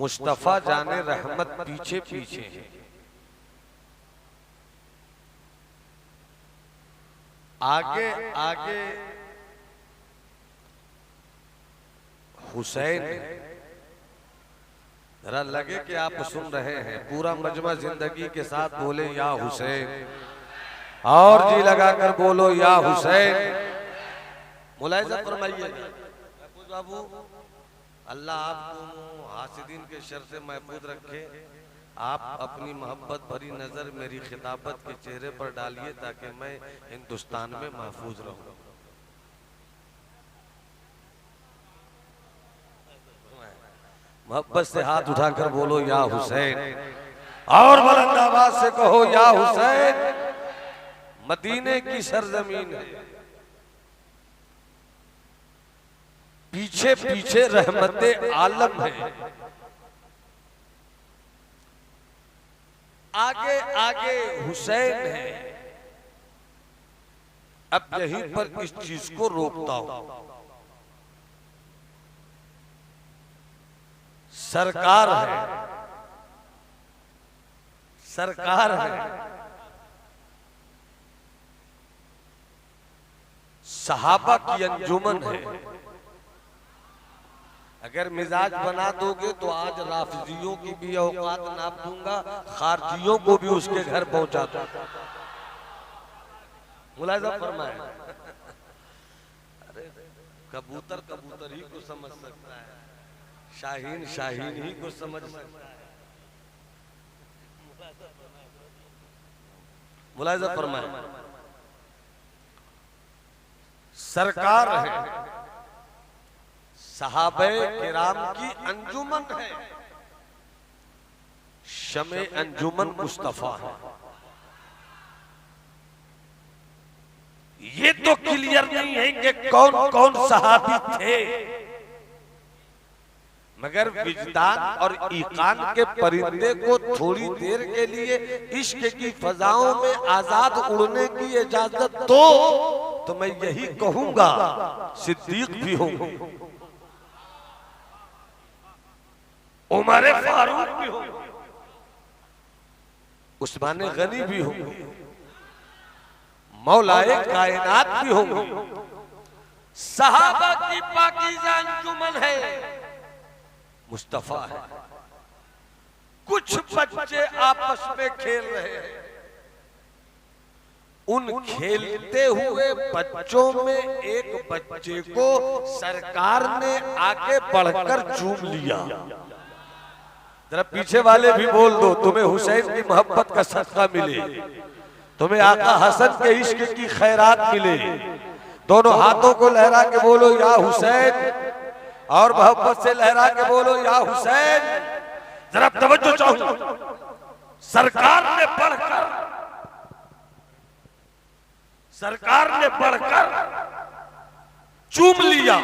मुस्तफा जाने रहमत पीछे पीछे है। आगे आगे हुसैन। जरा लगे कि आप सुन रहे हैं। पूरा मजमा जिंदगी के साथ बोले या हुसैन, और जी लगाकर बोलो या हुसैन। मुलाहिजा फरमाइए बाबू, अल्लाह आपको हासिदीन के शर से महफूज रखे। आप अपनी मोहब्बत भरी नजर मेरी खिताबत के चेहरे पर डालिए ताकि मैं हिंदुस्तान में महफूज रहूं। मोहब्बत से हाथ उठाकर बोलो या हुसैन, और बुलंद आवाज से कहो या हुसैन। मदीने की सरजमीन है, पीछे पीछे रहमते आलम है, आगे आगे हुसैन है। अब यहीं पर इस चीज को रोकता हूं। सरकार है, सरकार है, सहाबा की अंजुमन है। अगर मिजाज बना दोगे तो आज राफिजियों की भी औकात नाप दूंगा, खारजियों को भी उसके घर पहुंचा दूंगा। मुलाहिजा फरमाए। अरे कबूतर कबूतर ही को समझ सकता है, शाहीन शाहीन ही को समझ सकता है। मुलाहिजा फरमाए। सरकार है, सहाबे किराम की अंजुमन है, शमे अंजुमन मुस्तफा है। ये तो क्लियर नहीं है कि कौन कौन सहाबी थे, मगर विजदान और ईकान के परिंदे को थोड़ी देर के लिए इश्क की फजाओं में आजाद उड़ने की इजाजत दो तो मैं यही कहूंगा सिद्दीक भी होंगे, उमर फारूक भी होंगे, उस्मान गनी भी होंगे, मौलाए कायनात भी होंगे। सहाबा की पाकीज़ा अंजुमन है, मुस्तफा है। कुछ बच्चे आपस में खेल रहे हैं, उन खेलते हुए बच्चों में एक बच्चे को सरकार ने आगे बढ़कर चूम लिया। जरा पीछे वाले भी बोल दो, तुम्हें हुसैन की मोहब्बत का सदका मिले, तुम्हें आका हसन के इश्क की खैरात मिले। दोनों हाथों को लहरा के बोलो या हुसैन, और मोहब्बत से लहरा के बोलो या हुसैन। जरा तवज्जो चाहूं, सरकार ने बढ़कर चूम लिया।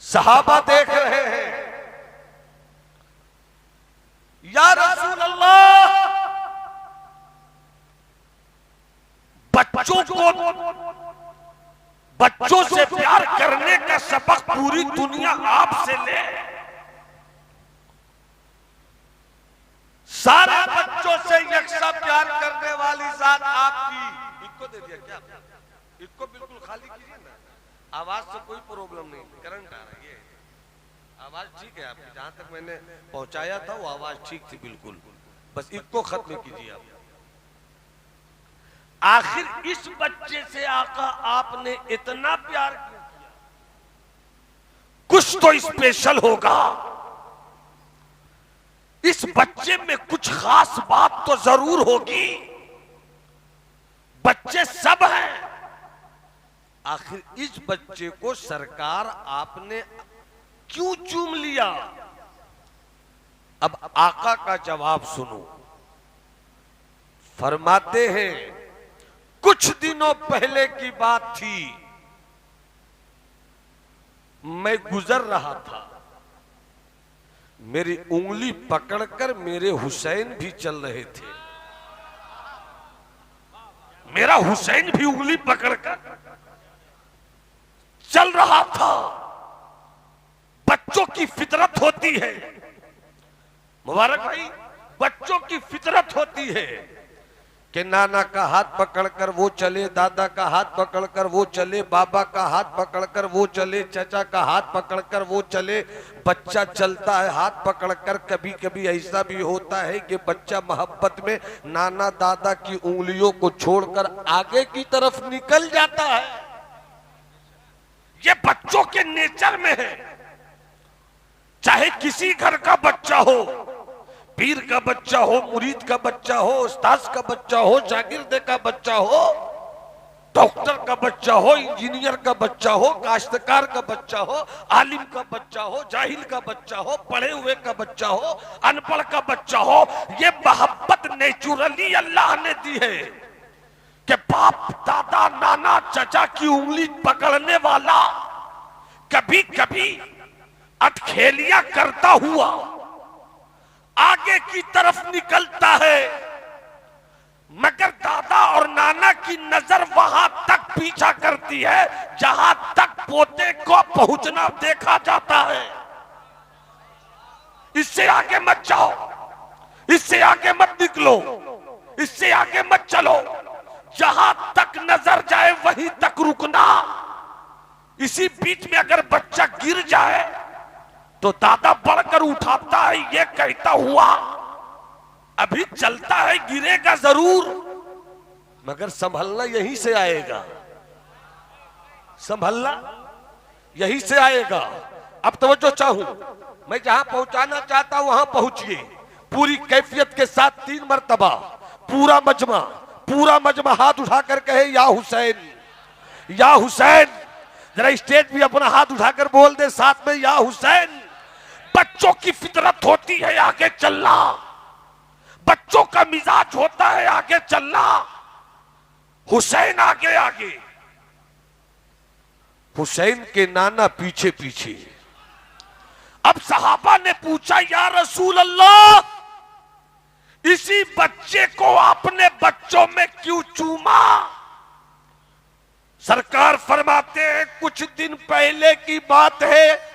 सहाबा देख रहे हैं, या रसूल अल्लाह, बच्चों से प्यार करने का सबक पूरी दुनिया आपसे ले। सारे बच्चों से यकसा प्यार करने वाली जात आपकी। इनको दे दिया क्या? इनको बिल्कुल खाली कीजिए ना। आवाज से कोई प्रॉब्लम नहीं, करंट आ रही है, आवाज ठीक है आपकी। जहां तक मैंने पहुंचाया था वो आवाज ठीक थी बिल्कुल, बस इसको खत्म कीजिए आप। आखिर इस बच्चे से आका आपने इतना प्यार क्यों किया? कुछ तो स्पेशल होगा, इस बच्चे में कुछ खास बात तो जरूर होगी। बच्चे सब हैं, आखिर इस बच्चे को सरकार आपने क्यों चूम लिया? अब आका का जवाब सुनो। फरमाते हैं, कुछ दिनों पहले की बात थी, मैं गुजर रहा था, मेरी उंगली पकड़कर मेरे हुसैन भी चल रहे थे। मेरा हुसैन भी उंगली पकड़कर चल रहा था। बच्चों बच्चों की फितरत होती है, मुबारक भाई, बच्चों की फितरत होती है कि नाना का हाथ पकड़कर वो चले, दादा का हाथ पकड़कर वो चले, बाबा का हाथ पकड़कर वो चले, चाचा का हाथ पकड़कर वो चले। बच्चा चलता है हाथ पकड़कर। कभी कभी ऐसा भी होता है कि बच्चा मोहब्बत में नाना दादा की उंगलियों को छोड़कर आगे की तरफ निकल जाता है। ये बच्चों के नेचर में है। चाहे किसी घर का बच्चा हो, पीर का बच्चा हो, मुरीद का बच्चा हो, उस्ताद का बच्चा हो, जागीरदे का बच्चा हो, डॉक्टर का बच्चा हो, इंजीनियर का बच्चा हो, काश्तकार का बच्चा हो, आलिम का बच्चा हो, जाहिल का बच्चा हो, पढ़े हुए का बच्चा हो, अनपढ़ का बच्चा हो, ये मोहब्बत नेचुरली अल्लाह ने दी है कि बाप दादा नाना चाचा की उंगली पकड़ने वाला कभी कभी अटखेलियां करता हुआ आगे की तरफ निकलता है, मगर दादा और नाना की नजर वहां तक पीछा करती है जहां तक पोते को पहुंचना देखा जाता है। इससे आगे मत जाओ, इससे आगे मत निकलो, इससे आगे मत चलो, जहां तक नजर जाए वहीं तक रुकना। इसी बीच में अगर बच्चा गिर जाए तो दादा बढ़कर उठाता है, ये कहता हुआ अभी चलता है, गिरेगा जरूर मगर संभलना यहीं से आएगा, संभलना यहीं से आएगा। अब तवज्जो चाहूं, मैं जहां पहुंचाना चाहता हूं वहां पहुंचिए पूरी कैफियत के साथ। 3 मरतबा पूरा मजमा हाथ उठाकर कहे या हुसैन, या हुसैन। जरा स्टेज भी अपना हाथ उठाकर बोल दे साथ में, या हुसैन। बच्चों की फितरत होती है आगे चलना, बच्चों का मिजाज होता है आगे चलना। हुसैन आगे आगे, हुसैन के नाना पीछे पीछे। अब सहाबा ने पूछा, या रसूल अल्लाह, इसी बच्चे को आपने बच्चों में क्यों चूमा? सरकार फरमाते हैं, कुछ दिन पहले की बात है,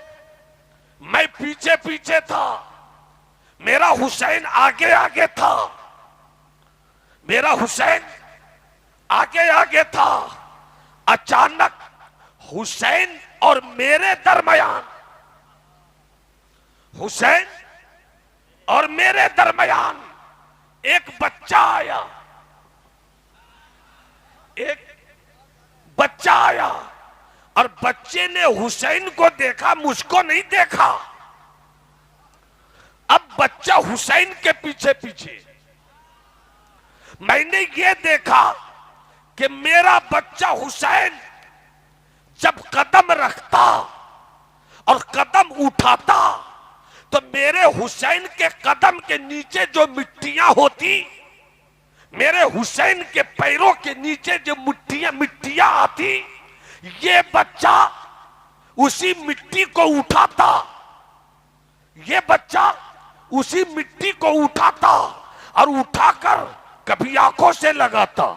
मैं पीछे पीछे था, मेरा हुसैन आगे आगे था, मेरा हुसैन आगे आगे था। अचानक हुसैन और मेरे दरमियान, हुसैन और मेरे दरमियान एक बच्चा आया, एक बच्चा आया और बच्चे ने हुसैन को देखा, मुझको नहीं देखा। अब बच्चा हुसैन के पीछे पीछे, मैंने ये देखा कि मेरा बच्चा हुसैन जब कदम रखता और कदम उठाता तो मेरे हुसैन के कदम के नीचे जो मिट्टियां होती, मेरे हुसैन के पैरों के नीचे जो मिट्टियां आती, ये बच्चा उसी मिट्टी को उठाता, ये बच्चा उसी मिट्टी को उठाता और उठाकर कभी आंखों से लगाता,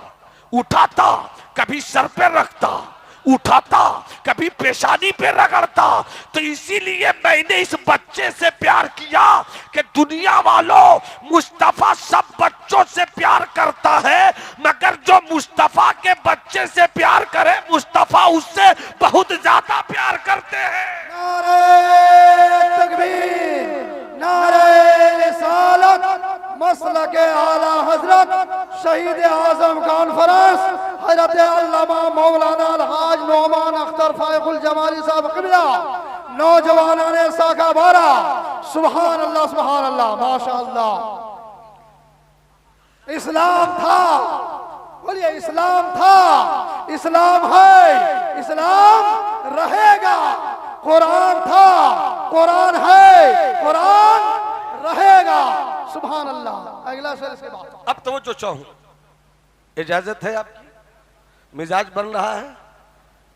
उठाता कभी सर पे रखता, उठाता कभी पेशानी पे रगड़ता। तो इसीलिए मैंने इस बच्चे से प्यार किया कि दुनिया वालों, मुस्तफा सब बच्चों से प्यार करता है, मगर जो मुस्तफा के बच्चे से प्यार करे, मुस्तफा उससे बहुत ज्यादा प्यार करते हैं। नारे तकबीर, नारे रिसालत, मसलके आला हजरत शहीद आजम कॉन्फ्रेंस हजरत अल्लामा मौलाना अलहाज नौमान अख्तर फायकुल जमाली साहब क़िबला, नौजवानाने साका बारा। सुभान अल्लाह, सुभान अल्लाह, माशा अल्लाह। इस्लाम था, बोलिए इस्लाम था, इस्लाम है, इस्लाम रहेगा। कुरान था, कुरान है, कुरान रहेगा। सुभान अल्लाह। अगला शेर से बात। अब तो जो चाहूं, इजाजत है आपकी? मिजाज बन रहा है?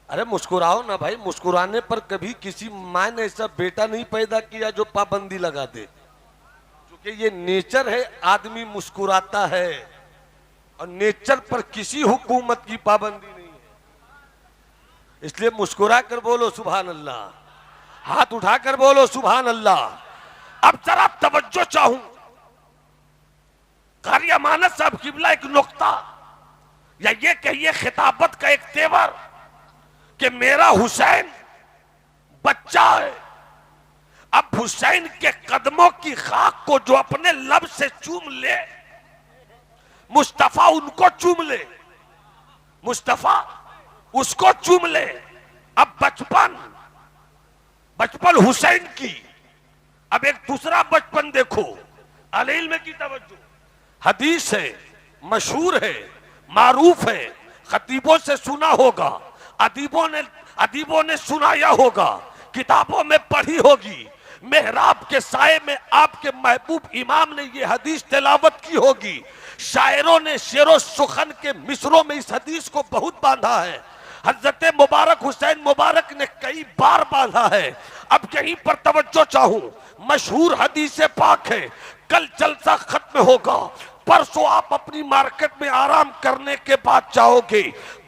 अरे मुस्कुराओ ना भाई, मुस्कुराने पर कभी किसी माँ ने ऐसा बेटा नहीं पैदा किया जो पाबंदी लगा दे, क्योंकि ये नेचर है, आदमी मुस्कुराता है और नेचर पर किसी हुकूमत की पाबंदी नहीं है। इसलिए मुस्कुरा कर बोलो सुभान अल्लाह। हाथ उठाकर बोलो सुभान अल्लाह। अब जरा तवज्जो चाहूं, कारी अमानत साहब किबला एक नुक्ता या ये कहिए खिताबत का एक तेवर कि मेरा हुसैन बच्चा है। अब हुसैन के कदमों की खाक को जो अपने लब से चूम ले, मुस्तफा उनको चूम ले, मुस्तफा उसको चूम ले। अब बचपन हुसैन की। अब एक दूसरा बचपन देखो, अलील में की तवज्जो। हदीस है, मशहूर है, मारूफ है, खतीबों से सुना होगा, अदीबों ने सुनाया होगा, किताबों में पढ़ी होगी, मेहराब के साये में आपके महबूब इमाम ने ये हदीस तिलावत की होगी, शायरों ने शेरो सुखन के मिसरों में इस हदीस को बहुत बांधा है, हजरत मुबारक हुसैन मुबारक ने कई बार बांधा है। अब यहीं पर तवज्जो चाहूं, मशहूर हदीस पाक है, कल जलसा खत्म होगा, परसों आप अपनी मार्केट में आराम करने के बाद जाओगे,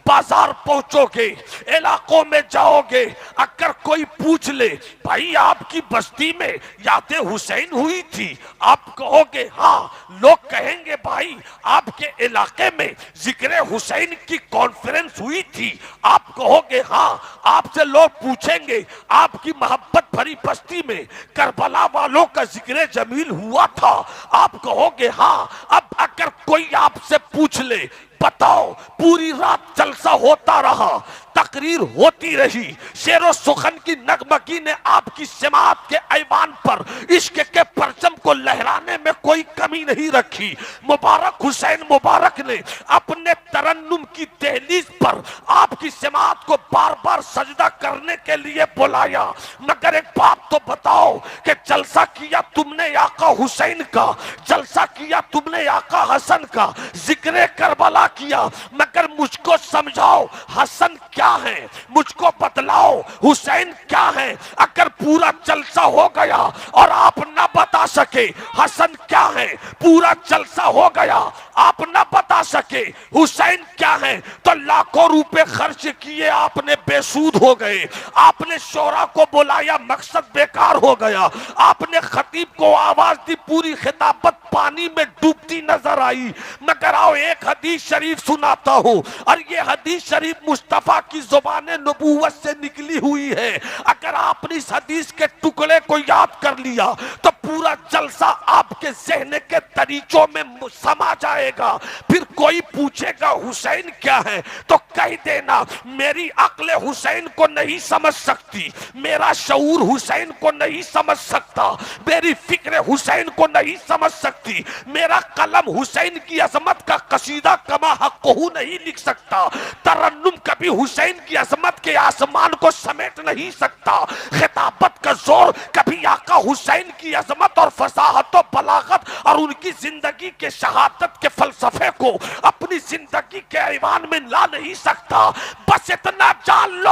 बाजार पहुंचोगे, इलाकों में जाओगे, अगर कोई पूछ ले भाई आपकी बस्ती में यादें हुसैन हुई थी, आप कहोगे हाँ, लोग कहेंगे भाई आपके इलाके में जिक्र हुसैन की कॉन्फ्रेंस हुई थी, आप कहोगे हाँ, आपसे लोग पूछेंगे आपकी मोहब्बत भरी बस्ती में करबला वालों का जिक्र जमील हुआ था, आप कहोगे हाँ। अब अगर कोई आपसे पूछ ले बताओ पूरी रात जलसा होता रहा, तकरीर होती रही, शेरो सुखन की नगमगी ने आपकी समात के ऐवान पर इश्क के परचम को लहराने में कोई कमी नहीं रखी। मुबारक हुसैन मुबारक ने अपने तरन्नुम की दहलीज पर आपकी समात को बार बार सजदा करने के लिए बुलाया। मगर एक बात तो बताओ कि जलसा किया तुमने आका हुसैन का, जलसा किया तुमने आका हसन का, जिक्र करबला किया, मगर मुझको समझाओ हसन क्या है, मुझको बतलाओ हुसैन क्या है। अगर पूरा जलसा हो गया और आप ना बता सके हसन क्या है, पूरा जलसा हो गया आप ना बता सके हुसैन क्या है, तो लाखों रुपए खर्च किए आपने बेसूद हो गए, आपने शोरा को बुलाया मकसद बेकार हो गया, आपने खतीब को आवाज दी पूरी खिताबत पानी में डूबती नजर आई। मगर आओ एक हदीस शरीफ सुनाता हूं, और ये हदीस शरीफ मुस्तफा की जुबान नबूवत से निकली हुई है। अगर आपने इस हदीस के टुकड़े को याद कर लिया तो पूरा जलसा आपके ज़हन के तरीकों में समा जाएगा। फिर कोई पूछेगा हुसैन क्या है तो कह देना मेरी अक्ल हुसैन को नहीं समझ सकती, मेरा शऊर हुसैन को नहीं समझ सकता, मेरी फिक्र हुसैन को नहीं समझ सकती, मेरा कलम हुसैन की अजमत का कसीदा कमा हक़्क़हू नहीं लिख सकता, तरन्नुम कभी हुसैन की अजमत के आसमान को समेट नहीं सकता, खिताबत का जोर कभी आका हुसैन की अजमत और फसाहत और बलागत और उनकी जिंदगी के शहादत के फलसफे को अपनी जिंदगी के ऐवान में ला नहीं सकता। बस इतना जान लो।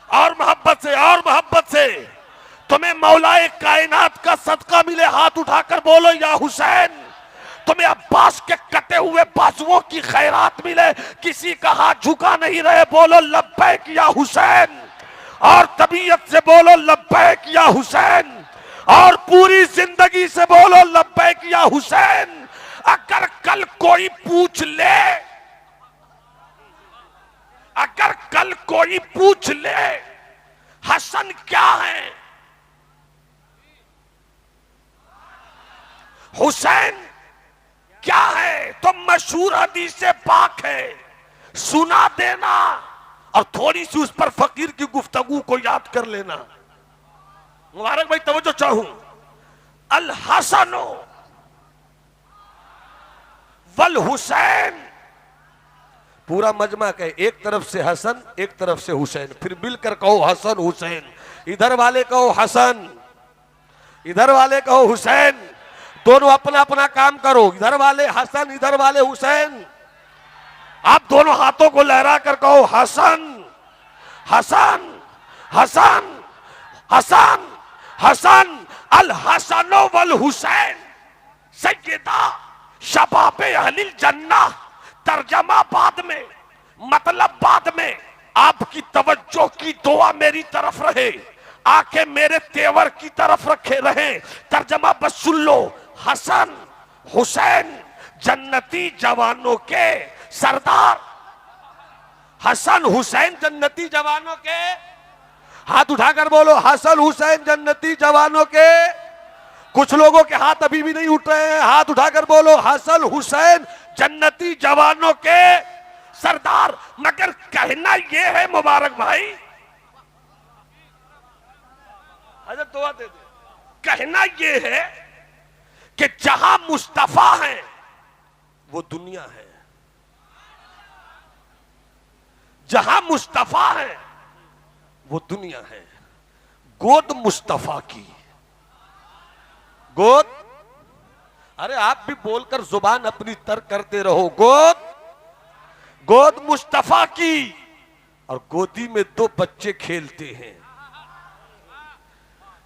और मोहब्बत से तुम्हें मौलाए कायनात का सदका मिले, हाथ उठाकर बोलो या हुसैन। तुम्हें अब्बास के कटे हुए बाजुओं की खैरात मिले, किसी का हाथ झुका नहीं रहे, बोलो लब्बैक या हुसैन। और तबीयत से बोलो लब्बैक या हुसैन, और पूरी जिंदगी से बोलो लब्बैक या हुसैन। अगर कल कोई पूछ ले, अगर कल कोई पूछ ले हसन क्या है, हुसैन क्या है, तो मशहूर हदीस से पाक है, सुना देना और थोड़ी सी उस पर फकीर की गुफ्तगू को याद कर लेना। मुबारक भाई तवज्जो चाहूं, अल हसनो वल हुसैन, पूरा मजमा कहे, एक तरफ से हसन एक तरफ से हुसैन, फिर मिलकर कहो हसन हुसैन, इधर वाले कहो हसन, इधर वाले कहो हुसैन, दोनों अपना अपना काम करो, इधर वाले हसन इधर वाले हुसैन। आप दोनों हाथों को लहरा कर कहो हसन हसन हसन हसन हसन, अल हसनो वल हुसैन सैयदा शबाबे अहलिल जन्नह। तर्जमा बाद में, मतलब बाद में, आपकी तवज्जो की दुआ मेरी तरफ रहे, आंखें मेरे तेवर की तरफ रखे रहे। तर्जमा बस सुन लो। हसन हुसैन जन्नती जवानों के सरदार। हसन हुसैन जन्नती जवानों के, हाथ उठाकर बोलो हसन हुसैन जन्नती जवानों के। कुछ लोगों के हाथ अभी भी नहीं उठ रहे हैं, हाथ उठाकर बोलो हसन हुसैन जन्नती जवानों के सरदार। मगर कहना यह है मुबारक भाई, हजरत दुआ दे दे। कहना यह है कि जहां मुस्तफा है वो दुनिया है, जहां मुस्तफा है वो दुनिया है। गोद मुस्तफा की, गोद, अरे आप भी बोलकर जुबान अपनी तर करते रहो। गोद, गोद मुस्तफा की, और गोदी में दो बच्चे खेलते हैं,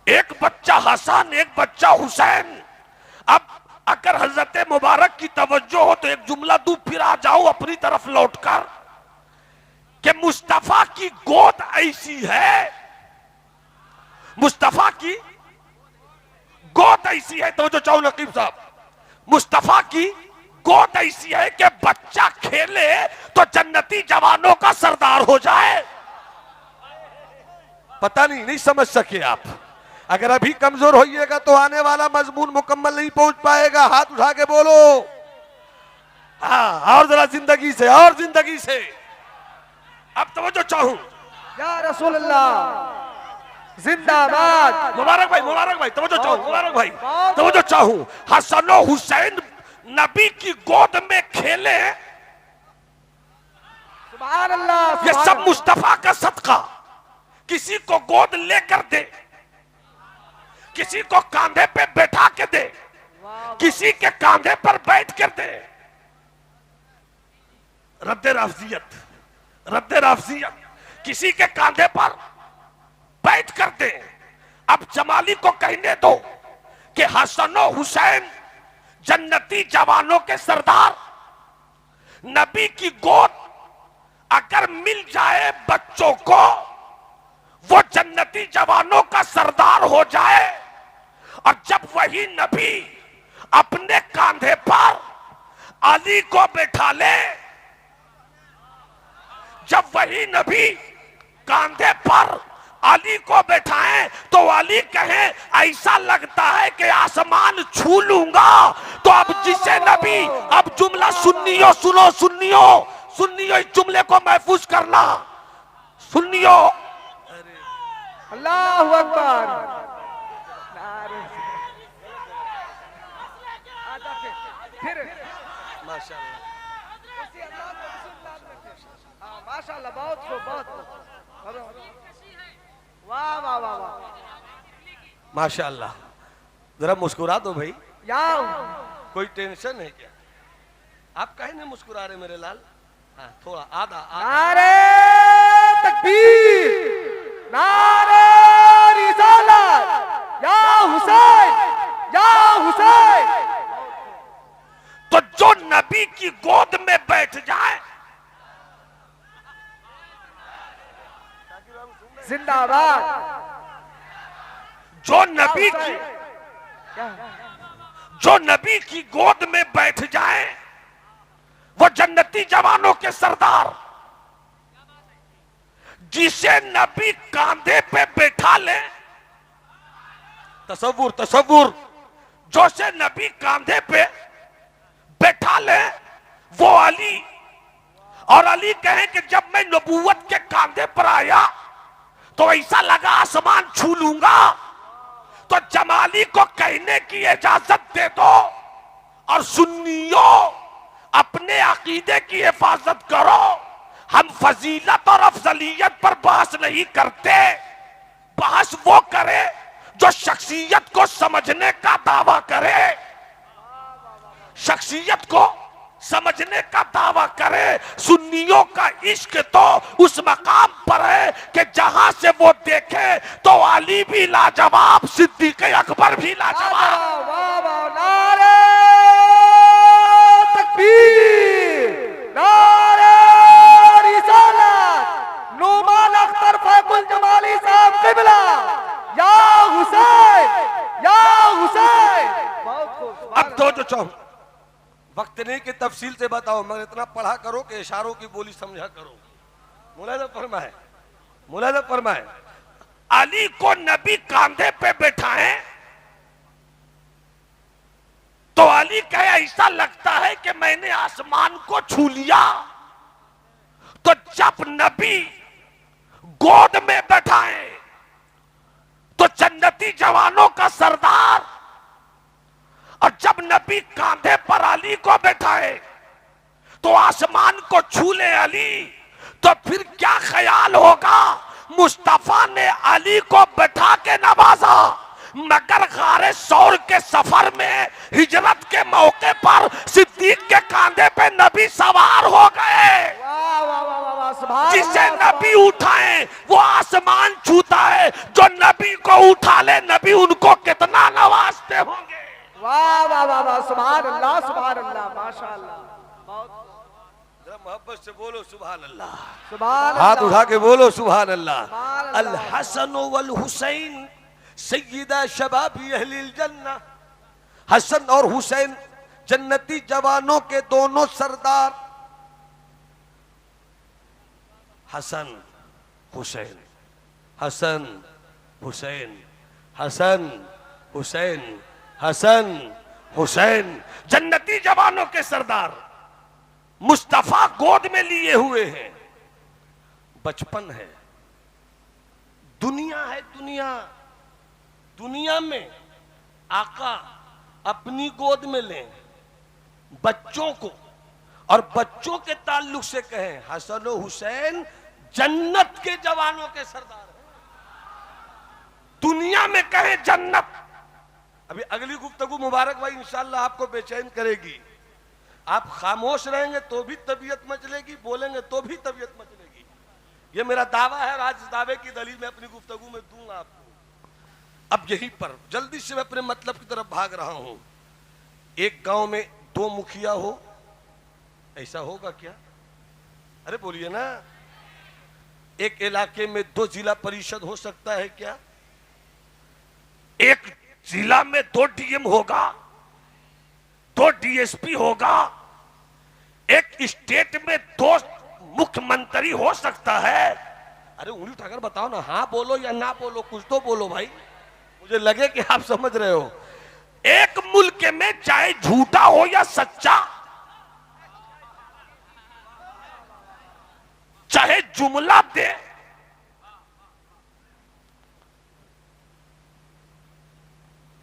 एक बच्चा हसन, एक बच्चा हुसैन। अब अगर हजरत मुबारक की तवज्जो हो तो एक जुमला दूं, फिर आ जाऊं अपनी तरफ लौटकर कि मुस्तफा की गोद ऐसी है, मुस्तफा की गोद ऐसी है, तो जो चाहूं नकीब साहब, मुस्तफा की गोद ऐसी है कि बच्चा खेले तो जन्नती जवानों का सरदार हो जाए। पता नहीं समझ सके आप। अगर अभी कमजोर होइएगा तो आने वाला मजमून मुकम्मल नहीं पहुंच पाएगा। हाथ उठा के बोलो हाँ, और जरा जिंदगी से, और जिंदगी से। अब तो जो चाहूं, या रसूल अल्लाह जिंदाबाद। मुबारक भाई, तो जो चाहूं, मुबारक भाई, तो जो चाहूं, हसन और हुसैन नबी की गोद में खेले, सुभान अल्लाह। ये सब मुस्तफा का सदका। किसी को गोद लेकर दे, किसी को कांधे पे बैठा के दे, किसी के कांधे पर बैठ कर दे। रद्द राफजियत, किसी के कांधे पर बैठ कर दे। अब जमाली को कहने दो कि हसन और हुसैन जन्नती जवानों के सरदार। नबी की गोद अगर मिल जाए बच्चों को, वो जन्नती जवानों का सरदार हो जाए। और जब वही नबी अपने कांधे पर अली को बैठा ले, जब वही नबी कांधे पर अली को बैठाएं तो अली कहे ऐसा लगता है कि आसमान छू लूंगा। तो अब जिसे नबी, अब जुमला सुन्नियो सुनो, सुन्नियो इस जुमले को महफूज करना। सुन्नियो, अल्लाहु अकबर। फिर माशाल्लाह, माशाल्लाह, बहुत वाह वाह वाह वाह, माशाल्लाह। जरा मुस्कुरा दो भाई, या कोई टेंशन है क्या? आप कहे नहीं मुस्कुरा रहे मेरे लाल? हाँ, थोड़ा आधा। नारे तकबीर, नारे रिसालत, या हुसैन, या हुसैन। तो जो नबी की गोद में बैठ जाए, जिंदाबाद। जो नबी की गोद में बैठ जाए, वो जन्नती जवानों के सरदार। जिसे नबी कांधे पे बैठा ले, तसव्वुर, जो से नबी कांधे पे बैठा ले वो अली। और अली कहे कि जब मैं नबूवत के कांधे पर आया तो ऐसा लगा आसमान छू लूंगा। तो जमाली को कहने की इजाजत दे दो, और सुन्नियों अपने अकीदे की हिफाजत करो। हम फजीलत और अफजलियत पर बहस नहीं करते, बहस वो करे जो शख्सियत को समझने का दावा करे, शख्सियत को समझने का दावा करे। सुन्नियों का इश्क तो उस मकाम पर है कि जहां से वो देखे तो अली भी लाजवाब, सिद्दीक अकबर भी लाजवाब। वाह वाह, नारे तकबीर, नारे रिसालत, अब दो जो चाहो वक्त नहीं कि तफसील से बताओ, मगर इतना पढ़ा करो कि इशारों की बोली समझा करो। मुलाजा फरमाए, मुलाजा फरमाए। अली को नबी कांधे पे बैठाए तो अली कहे ऐसा लगता है कि मैंने आसमान को छू लिया। तो जब नबी गोद में बैठाए तो जन्नती जवानों का सरदार, और जब नबी कांधे पर अली को बैठाए तो आसमान को छू ले अली, तो फिर क्या ख्याल होगा। मुस्तफा ने अली को बैठा के नवाजा, मगर गारे सौर के सफर में हिजरत के मौके पर सिद्दीक के कांधे पे नबी सवार हो गए। वाह वाह वाह वाह वाह, सुभान जिसे अल्लाह, नबी उठाए वो आसमान छूता है, जो नबी को उठा ले नबी उनको कितना नवाजते होंगे। वाह वाह वाह वाह, सुभान अल्लाह, सुभान अल्लाह, माशाअल्लाह, जरा मोहब्बत से बोलो सुभान अल्लाह। सुभान हाथ अल्लाह। उठा के बोलो सुभान अल्लाह। सुभान अल अल्लाह। हसन वल हुसैन सय्यदा शबाबी अहलिल जन्ना। हसन और हुसैन जन्नती जवानों के दोनों सरदार। हसन हुसैन, हसन हुसैन, हसन हुसैन, हसन हुसैन, जन्नती जवानों के सरदार मुस्तफा गोद में लिए हुए हैं। बचपन है, दुनिया है, दुनिया, दुनिया में आका अपनी गोद में लें बच्चों को, और बच्चों के ताल्लुक से कहें हसन और हुसैन जन्नत के जवानों के सरदार हैं। दुनिया में कहें जन्नत। अभी अगली गुफ्तगू मुबारक भाई इंशाल्लाह आपको बेचैन करेगी। आप खामोश रहेंगे तो भी तबीयत मचलेगी, बोलेंगे तो भी तबीयत मचलेगी। ये मेरा दावा है, राज दावे की दलील मैं अपनी गुफ्तगू में दूंगा आपको। अब यहीं पर जल्दी से मैं अपने मतलब की तरफ भाग रहा हूं। एक गांव में दो मुखिया हो, ऐसा होगा क्या? अरे बोलिए ना। एक इलाके में दो जिला परिषद हो सकता है क्या? एक जिला में 2 डीएम होगा, 2 डीएसपी होगा, एक स्टेट में 2 मुख्यमंत्री हो सकता है। अरे उंगली उठाकर बताओ ना, हाँ बोलो या ना बोलो, कुछ तो बोलो भाई, मुझे लगे कि आप समझ रहे हो। एक मुल्क में चाहे झूठा हो या सच्चा, चाहे जुमला दे,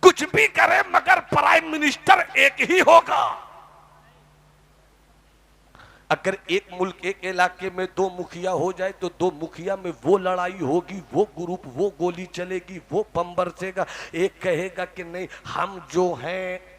कुछ भी करे, मगर प्राइम मिनिस्टर एक ही होगा। अगर एक मुल्क एक इलाके में दो मुखिया हो जाए तो दो मुखिया में वो लड़ाई होगी, वो ग्रुप, वो गोली चलेगी, वो बम बरसेगा। एक कहेगा कि नहीं हम जो हैं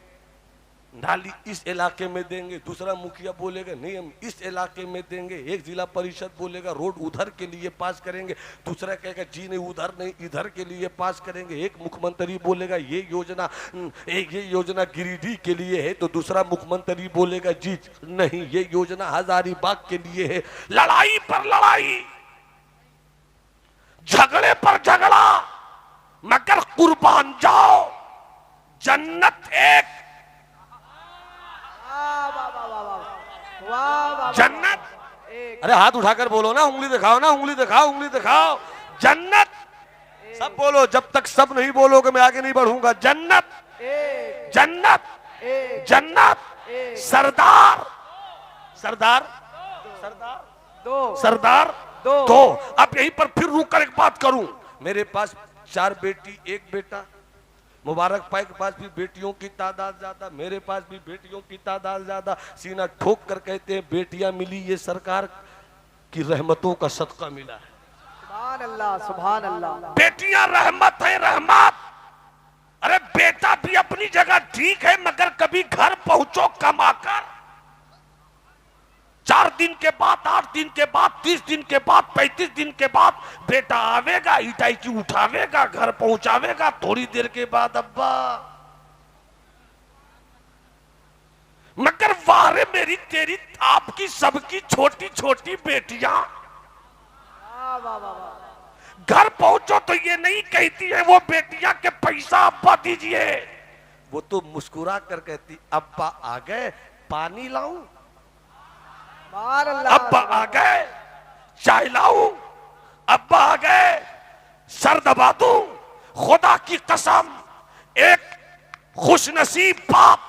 नाली इस इलाके में देंगे, दूसरा मुखिया बोलेगा नहीं हम इस इलाके में देंगे, एक जिला परिषद बोलेगा रोड उधर के लिए पास करेंगे, दूसरा कहेगा जी नहीं उधर नहीं इधर के लिए पास करेंगे। एक मुख्यमंत्री बोलेगा ये योजना गिरिडीह के लिए है, तो दूसरा मुख्यमंत्री बोलेगा जी नहीं ये योजना हजारीबाग के लिए है। लड़ाई पर लड़ाई, झगड़े पर झगड़ा, मगर कुर्बान जाओ, जन्नत एक, जन्नत एक। अरे हाथ उठाकर बोलो ना, उंगली दिखाओ ना, उंगली दिखाओ, उंगली दिखाओ। जन्नत सब बोलो, जब तक सब नहीं बोलोगे मैं आगे नहीं बढ़ूंगा। जन्नत एक। जन्नत एक। जन्नत एक। सरदार सरदार सरदार दो। सरदार दो। दो। अब यहीं पर फिर रुक कर एक बात करूं। मेरे पास 4 बेटी 1 बेटा, मुबारक भाई के पास भी बेटियों की तादाद ज्यादा, मेरे पास भी बेटियों की तादाद ज्यादा। सीना ठोक कर कहते हैं बेटियां मिली ये सरकार की रहमतों का सदका मिला है। सुभान अल्लाह, सुभान अल्लाह। बेटियां रहमत है, रहमत। अरे बेटा भी अपनी जगह ठीक है, मगर कभी घर पहुंचो कमाकर, 4 दिन के बाद, 8 दिन के बाद, 30 दिन के बाद, 35 दिन के बाद बेटा आवेगा, ईटाई की उठावेगा, घर पहुंचावेगा, थोड़ी देर के बाद अब्बा। मगर वारे मेरी तेरी आपकी सबकी छोटी छोटी बेटियां वाह वाह वाह वाह। घर पहुंचो तो ये नहीं कहती है वो बेटियां के पैसा अब्बा दीजिए, वो तो मुस्कुरा कर कहती अब्बा आ गए, पानी लाऊं? सुभान अल्लाह। अब्बा आ गए, चाय लाऊं? अब्बा आ गए, सर दबा दूं? खुदा की कसम, एक खुशनसीब बाप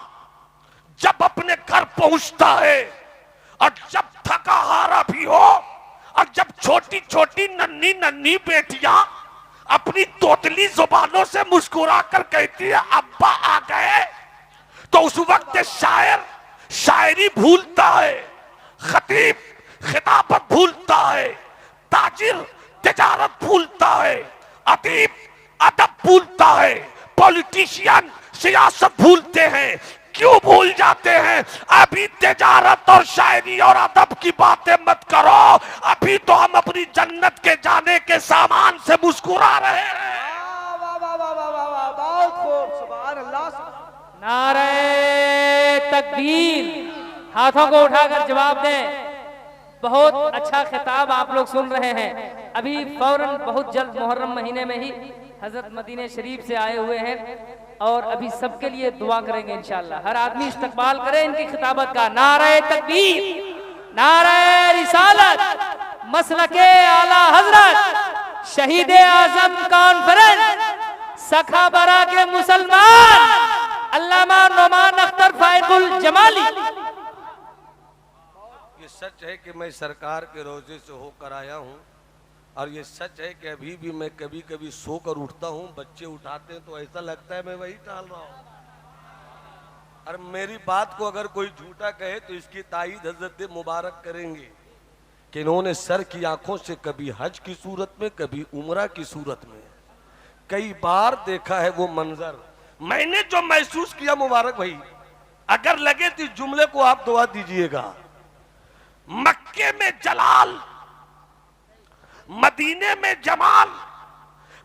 जब अपने घर पहुंचता है और जब थका हारा भी हो और जब छोटी छोटी नन्ही नन्ही बेटियां अपनी तोतली जुबानों से मुस्कुरा कर कहती है अब्बा आ गए, तो उस वक्त शायर शायरी भूलता है, खतीब खिताबत भूलता है, ताजिर तिजारत भूलता है, अदीब अदब भूलता है, पॉलिटिशियन सियासत भूलते हैं। क्यों भूल जाते हैं? अभी तिजारत और शायरी और अदब की बातें मत करो, अभी तो हम अपनी जन्नत के जाने के सामान से मुस्कुरा रहे हैं। वाह वाह वाह वाह वाह वाह, बहुत खूब, सुभान अल्लाह। नारे तकबीर। हाथों को उठाकर जवाब दें। बहुत अच्छा खिताब आप लोग सुन रहे हैं। अभी फौरन बहुत जल्द मुहर्रम महीने में ही हजरत मदीने शरीफ से आए हुए हैं और अभी सबके लिए दुआ करेंगे इंशाअल्लाह। हर आदमी इस्तकबाल करे इनकी खिताबत का। नारे तकबीर, नारे रिसालत, मसलके आला हजरत, शहीदे आजम कॉन्फ्रेंस, सखा बरा के मुसलमान, अल्लामा नोमान अख्तर फायजुल जमाली। ये सच है कि मैं सरकार के रोजे से होकर आया हूँ और ये सच है कि अभी भी मैं कभी कभी सोकर उठता हूँ, बच्चे उठाते हैं तो ऐसा लगता है मैं वही टाल रहा हूँ। और मेरी बात को अगर कोई झूठा कहे तो इसकी तायीद हजरत मुबारक करेंगे कि इन्होंने सर की आंखों से कभी हज की सूरत में, कभी उम्रा की सूरत में कई बार देखा है वो मंजर। मैंने जो महसूस किया मुबारक भाई, अगर लगे तो इस जुमले को आप दुआ दीजिएगा। मक्के में जलाल, मदीने में जमाल,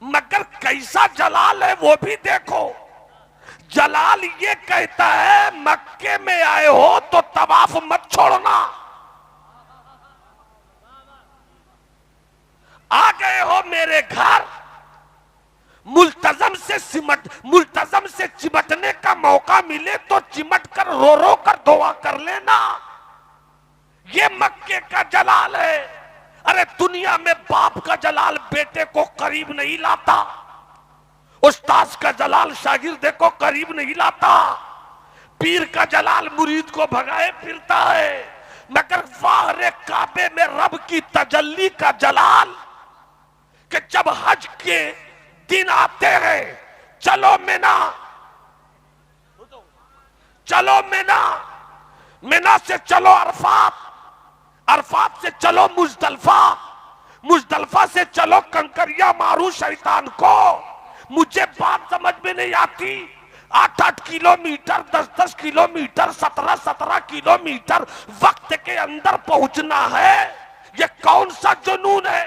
मगर कैसा जलाल है वो भी देखो। जलाल ये कहता है मक्के में आए हो तो तवाफ मत छोड़ना, आ गए हो मेरे घर, मुल्तजम से चिमटने का मौका मिले तो चिमट कर रो रो कर दुआ कर लेना। ये मक्के का जलाल है। अरे दुनिया में बाप का जलाल बेटे को करीब नहीं लाता, उस्ताद का जलाल शागिर्द को करीब नहीं लाता, पीर का जलाल मुरीद को भगाए फिरता है, मगर वाहरे काबे में रब की तजल्ली का जलाल कि जब हज के दिन आते हैं, चलो मिना, चलो मिना, मिना से चलो अरफात, अरफात से चलो मुजदलफा, मुजदलफा से चलो कंकरिया मारू शैतान को। मुझे बात समझ में नहीं आती, 8-8 किलोमीटर, 10-10 किलोमीटर, 17-17 किलोमीटर वक्त के अंदर पहुंचना है, ये कौन सा जुनून है?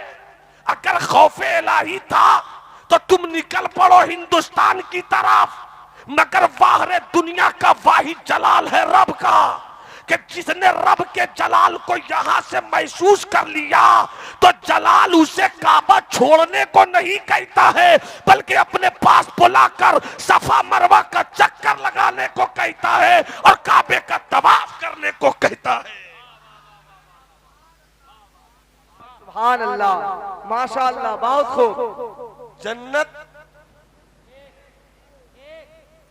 अगर खौफे इलाही था तो तुम निकल पड़ो हिंदुस्तान की तरफ, मगर वाहरे दुनिया का वाहिद जलाल है रब का कि जिसने रब के जलाल को यहां से महसूस कर लिया तो जलाल उसे काबा छोड़ने को नहीं कहता है, बल्कि अपने पास बुलाकर सफा मरवा का चक्कर लगाने को कहता है और काबे का तवाफ करने को कहता है। सुभान अल्लाह, माशाअल्लाह, बहुत खूब। जन्नत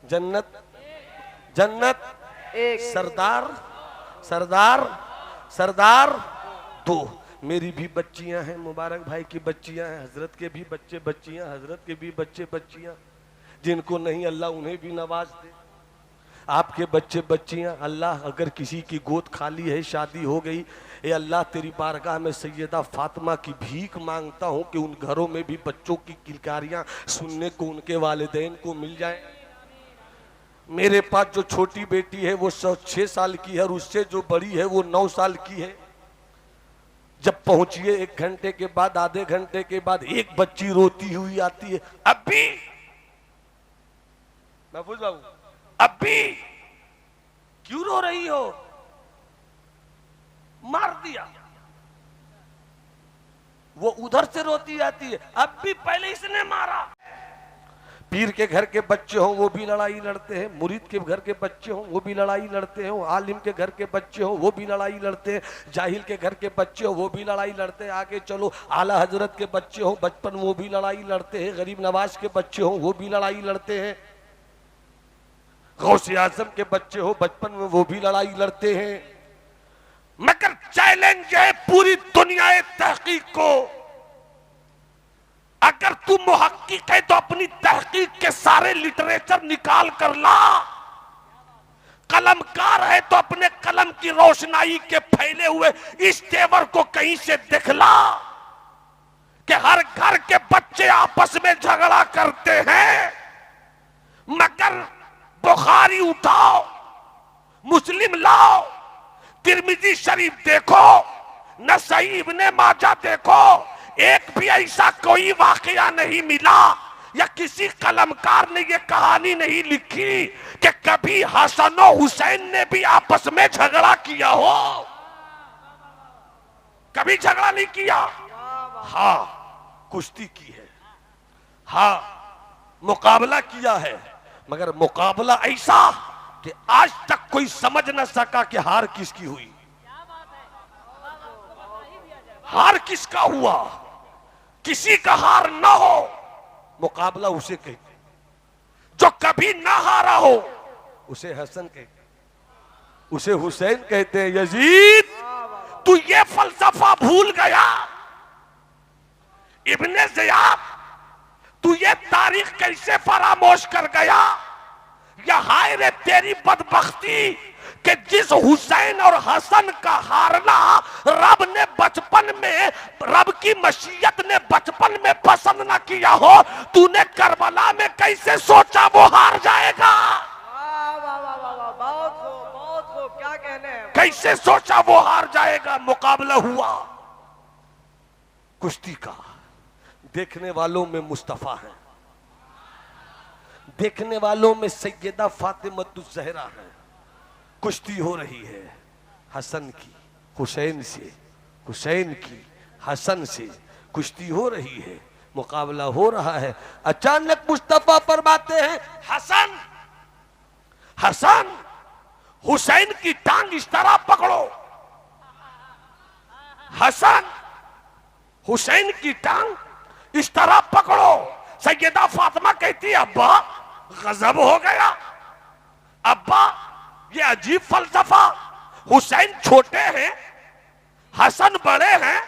जन्नत जन्नत एक सरदार सरदार सरदार दो। मेरी भी बच्चियां हैं, मुबारक भाई की बच्चियां हैं, हजरत के भी बच्चे बच्चियां, हजरत के भी बच्चे बच्चियां, जिनको नहीं अल्लाह उन्हें भी नवाज दे। आपके बच्चे बच्चियां, अल्लाह अगर किसी की गोद खाली है, शादी हो गई, ए अल्लाह तेरी बारगाह में सैयदा फातिमा की भीख मांगता हूं कि उन घरों में भी बच्चों की किलकारियां सुनने को उनके वालिदैन को मिल जाए। मेरे पास जो छोटी बेटी है वो 6 साल की है और उससे जो बड़ी है वो 9 साल की है। जब पहुंचिए 1 घंटे के बाद, आधे घंटे के बाद एक बच्ची रोती हुई आती है, अभी महफूज बाबू अभी क्यों रो रही हो? मार दिया। वो उधर से रोती आती है, अब भी पहले इसने मारा। पीर के घर के बच्चे हों वो भी लड़ाई लड़ते हैं, मुरीद के घर के बच्चे हों वो भी लड़ाई लड़ते हैं, आलिम के घर के बच्चे हों वो भी लड़ाई लड़ते हैं, जाहिल के घर के बच्चे हों वो भी लड़ाई लड़ते हैं, आगे चलो आला हजरत के बच्चे हों बचपन वो भी लड़ाई लड़ते हैं, गरीब नवाज के बच्चे हों वो भी लड़ाई लड़ते हैं, गौसे आजम के बच्चे हो बचपन में वो भी लड़ाई लड़ते हैं। मगर चैलेंज है पूरी दुनिया तहकीक को, अगर तू मुहक्किक है तो अपनी तहकीक के सारे लिटरेचर निकाल कर ला, कलमकार है तो अपने कलम की रोशनाई के फैले हुए इस तेवर को कहीं से दिखला कि हर घर के बच्चे आपस में झगड़ा करते हैं, मगर बुखारी उठाओ, मुस्लिम लाओ, तिरमिजी शरीफ देखो, नसई इब्ने माजा देखो, एक भी ऐसा कोई वाकया नहीं मिला या किसी कलमकार ने ये कहानी नहीं लिखी कि कभी हसन और हुसैन ने भी आपस में झगड़ा किया हो। कभी झगड़ा नहीं किया। हाँ कुश्ती की है, हाँ मुकाबला किया है, मगर मुकाबला ऐसा कि आज तक कोई समझ न सका कि हार किसकी हुई, हार किसका हुआ। किसी का हार ना हो, मुकाबला उसे कहते, जो कभी ना हारा हो उसे हसन कहते, उसे हुसैन कहते हैं। यजीद तू ये फलसफा भूल गया, इब्ने ज़ियाद तू ये तारीख कैसे फरामोश कर गया। या हाय रे तेरी बदबख्ती कि जिस हुसैन और हसन का हारना रब ने बचपन में, रब की मशीयत ने बचपन में पसंद ना किया हो, तूने करबला में कैसे सोचा वो हार जाएगा। वाह वाह वाह वाह वाह, बहुत खूब, क्या कहने हैं। कैसे सोचा वो हार जाएगा। मुकाबला हुआ कुश्ती का, देखने वालों में मुस्तफा है, देखने वालों में सैयदा फातिमतुज़ ज़हरा है। कुश्ती हो रही है हसन की हुसैन से, हुसैन की हसन से कुश्ती हो रही है, मुकाबला हो रहा है। अचानक मुस्तफा फरमाते हैं हसन, हसन हुसैन की टांग इस तरह पकड़ो। हसन हुसैन की टांग इस तरह पकड़ो। सैयदा फातिमा कहती है अब्बा गजब हो गया, अब्बा ये अजीब फलसफा, हुसैन छोटे हैं हसन बड़े हैं,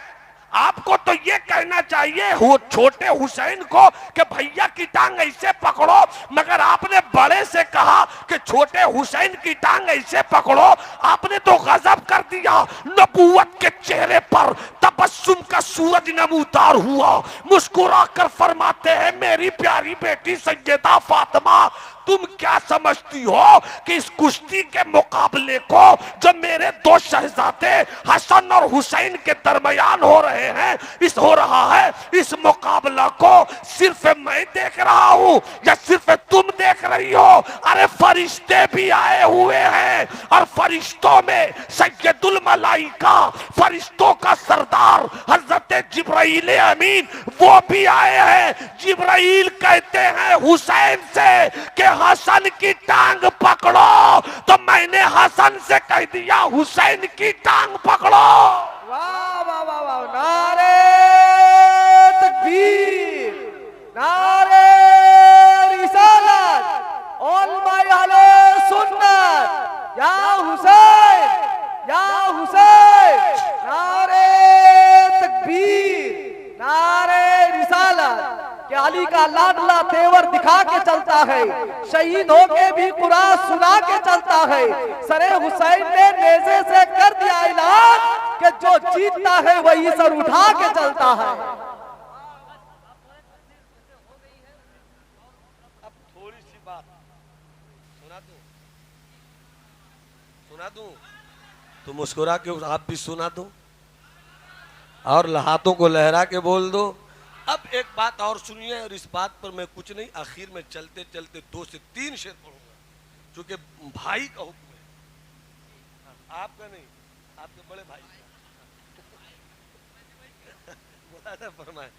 आपको तो ये कहना चाहिए वो छोटे हुसैन को कि भैया की टांग ऐसे पकड़ो, मगर आपने बड़े से कहा कि छोटे हुसैन की टांग ऐसे पकड़ो। आपने तो गजब कर दिया। नबूवत के चेहरे पर तबस्सुम का सूरज नमूदार हुआ, मुस्कुरा कर फरमाते हैं मेरी प्यारी बेटी सैयदा फातिमा, तुम क्या समझती हो कि इस कुश्ती के मुकाबले को जो मेरे दो शहजादे हसन और हुसैन के दरमियान हो रहे हैं, इस हो रहा है, इस मुकाबला को सिर्फ मैं देख रहा हूं या सिर्फ तुम देख रही हो। अरे फरिश्ते भी आए हुए हैं और फरिश्तों में सैयदुल मलाइका, फरिश्तों का सरदार हजरत जिब्राइल अमीन वो भी आए हैं। जिब्राइल कहते हैं हुसैन से कि हसन की टांग पकड़ो, तो मैंने हसन से कह दिया हुसैन की टांग पकड़ो। वाह वाह वाह वाह, नारे तकबीर, नारे रिसालत, उलमाए अहले सुन्नत, या हुसैन, या हुसैन, नारे तकबीर, नारे रिसालत। कि अली का लाडला तेवर दिखा के चलता है, शहीद होके भी कुरान सुना के चलता है। सरे हुसैन ने नेज़े से कर दिया ऐलान कि जो जीतता है वही सर उठा के चलता है। अब थोड़ी सी बात सुना दूं तो मुस्कुरा के आप भी सुना दूं और हाथों को लहरा के बोल दो। अब एक बात और सुनिए, और इस बात पर मैं कुछ नहीं, आखिर में चलते चलते 2 से 3 शेर पढ़ूंगा, क्योंकि भाई का हुक्म है, आपका नहीं, आपके बड़े भाई बोला था फरमाए,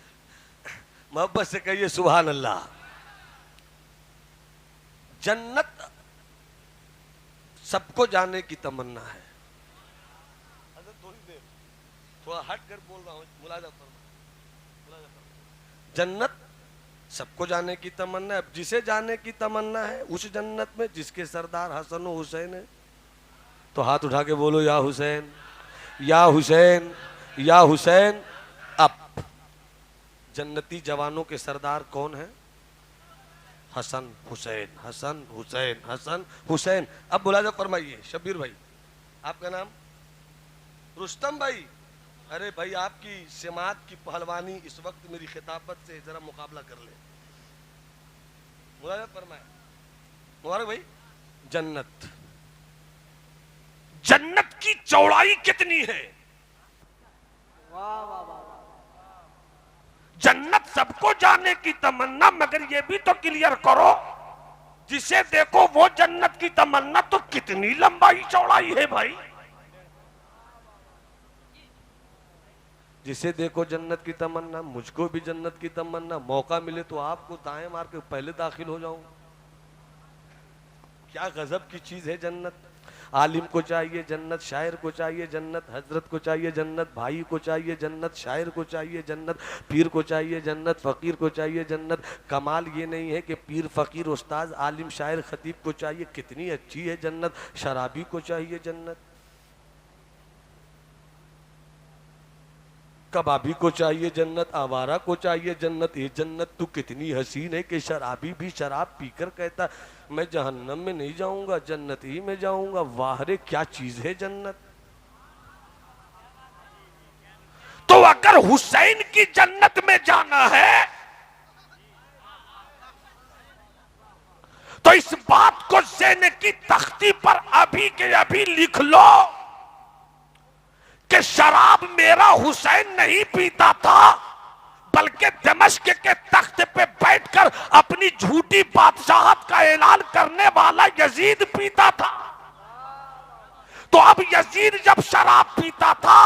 मोहब्बत से कहिए सुभान अल्लाह। जन्नत सबको जाने की तमन्ना है। थोड़ी देर थोड़ा हट कर बोल रहा हूँ, मुलाजा फरमा। जन्नत सबको जाने की तमन्ना है। जिसे जाने की तमन्ना है उस जन्नत में जिसके सरदार हसन हुसैन है, तो हाथ उठा के बोलो या हुसैन, या हुसैन, या हुसैन। अब जन्नती जवानों के सरदार कौन है? हसन हुसैन, हसन हुसैन, हसन हुसैन। अब मुलाजा फरमाइए। शब्बीर भाई, आपका नाम? रुस्तम भाई। अरे भाई, आपकी सिमात की पहलवानी इस वक्त मेरी खिताबत से जरा मुकाबला कर ले। मुलाजा फरमाए। मुबारक भाई। जन्नत, जन्नत की चौड़ाई कितनी है? वाह वाह वाह। जन्नत सबको जाने की तमन्ना, मगर ये भी तो क्लियर करो, जिसे देखो वो जन्नत की तमन्ना, तो कितनी लंबाई चौड़ाई है भाई? जिसे देखो जन्नत की तमन्ना, मुझको भी जन्नत की तमन्ना। मौका मिले तो आपको दाएं मार के पहले दाखिल हो जाऊं। क्या गजब की चीज है जन्नत। आलिम को चाहिए जन्नत, शायर को चाहिए जन्नत, हजरत को चाहिए जन्नत, भाई को चाहिए जन्नत, शायर को चाहिए जन्नत, पीर को चाहिए जन्नत, फकीर को चाहिए जन्नत। कमाल ये नहीं है कि पीर, फकीर, उस्ताद, आलिम, शायर, खतीब को चाहिए, कितनी अच्छी है जन्नत। शराबी को चाहिए जन्नत, कबाबी को चाहिए जन्नत, आवारा को चाहिए जन्नत। ये जन्नत तो कितनी हसीन है कि शराबी भी शराब पीकर कहता मैं जहन्नम में नहीं जाऊंगा, जन्नत ही में जाऊंगा। वाह रे, क्या चीज है जन्नत। तो अगर हुसैन की जन्नत में जाना है तो इस बात को ज़हन की तख्ती पर अभी के अभी लिख लो कि शराब मेरा हुसैन नहीं पीता था, बल्कि दमिश्क के तख्त पे बैठकर अपनी झूठी बादशाहत का ऐलान करने वाला यजीद पीता था। तो अब यजीद जब शराब पीता था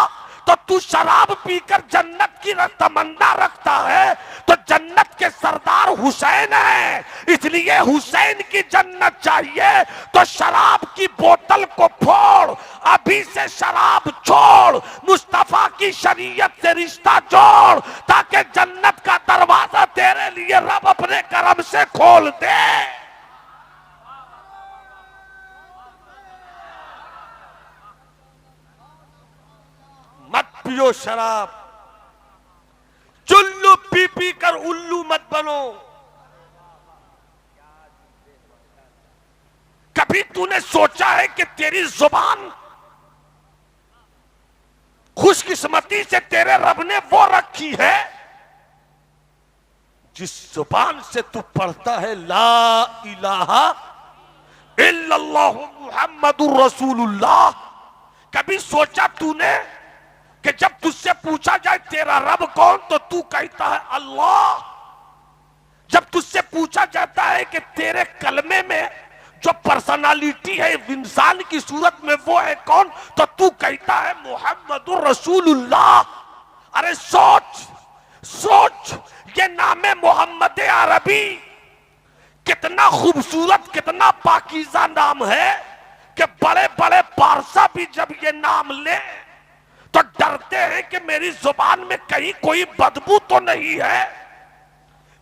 तो तू शराब पीकर जन्नत की तमन्ना रखता है, तो जन्नत के सरदार हुसैन है, इसलिए हुसैन की जन्नत चाहिए। तो शराब की बोतल को फोड़, अभी से शराब छोड़, मुस्तफा की शरीयत से रिश्ता जोड़, ताकि जन्नत का दरवाजा तेरे लिए रब अपने करम से खोल दे। मत पियो शराब, चुल्लू पी पी कर उल्लू मत बनो। कभी तूने सोचा है कि तेरी जुबान खुशकिस्मती से तेरे रब ने वो रखी है जिस जुबान से तू पढ़ता है ला इलाहा इल्लल्लाह मुहम्मदुर रसूलुल्लाह। कभी सोचा तूने कि जब तुझसे पूछा जाए तेरा रब कौन, तो तू कहता है अल्लाह। जब तुझसे पूछा जाता है कि तेरे कलमे में जो पर्सनालिटी है इंसान की सूरत में वो है कौन, तो तू कहता है मुहम्मदुर रसूलुल्लाह। अरे सोच सोच, ये नाम मोहम्मद अरबी कितना खूबसूरत, कितना पाकीज़ा नाम है कि बड़े बड़े बादशाह भी जब ये नाम ले तो डरते हैं कि मेरी जुबान में कहीं कोई बदबू तो नहीं है,